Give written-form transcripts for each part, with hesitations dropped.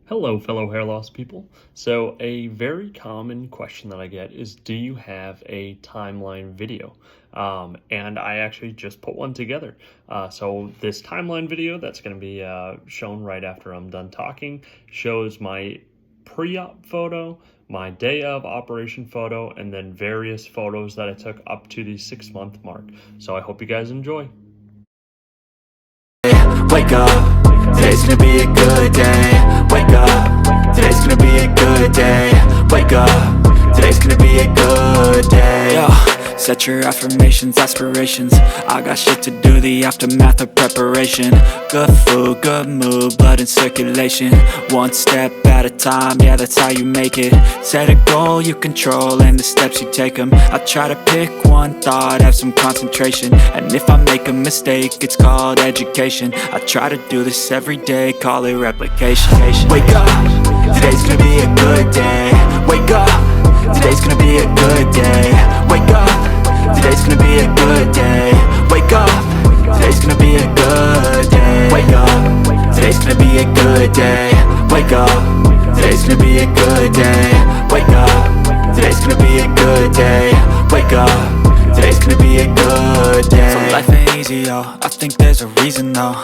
Hello, fellow hair loss people. So, a very common question that I get is, do you have a timeline video? And I actually just put one together. So this timeline video that's going to be shown right after I'm done talking shows my pre-op photo, my day of operation photo, and then various photos that I took up to the 6-month mark. So I hope you guys enjoy. Wake up, today's gonna be a good day. Wake up, today's gonna be a good day. Wake up, today's gonna be a good day. Yo, set your affirmations, aspirations. I got shit to do, the aftermath of preparation. Good food, good mood, blood in circulation. One step at a time, yeah, that's how you make it. Set a goal you control and the steps you take them. I try to pick one thought, have some concentration. And if I make a mistake, it's called education. I try to do this every day, call it replication. Wake up, today's gonna be a good day. Wake up, today's gonna be a good day. Wake up, today's gonna be a good day. Wake up, today's gonna be a good day. Wake up, today's gonna be a good day. Wake up, today's gonna be a good day. Wake up, today's gonna be a good day. Wake up, today's gonna be a good day. So life ain't easy, yo, I think there's a reason though.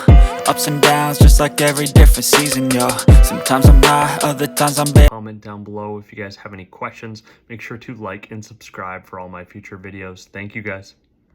Ups and downs, just like every different season, yo. Sometimes I'm high, other times I'm bad. Comment down below if you guys have any questions. Make sure to like and subscribe for all my future videos. Thank you guys.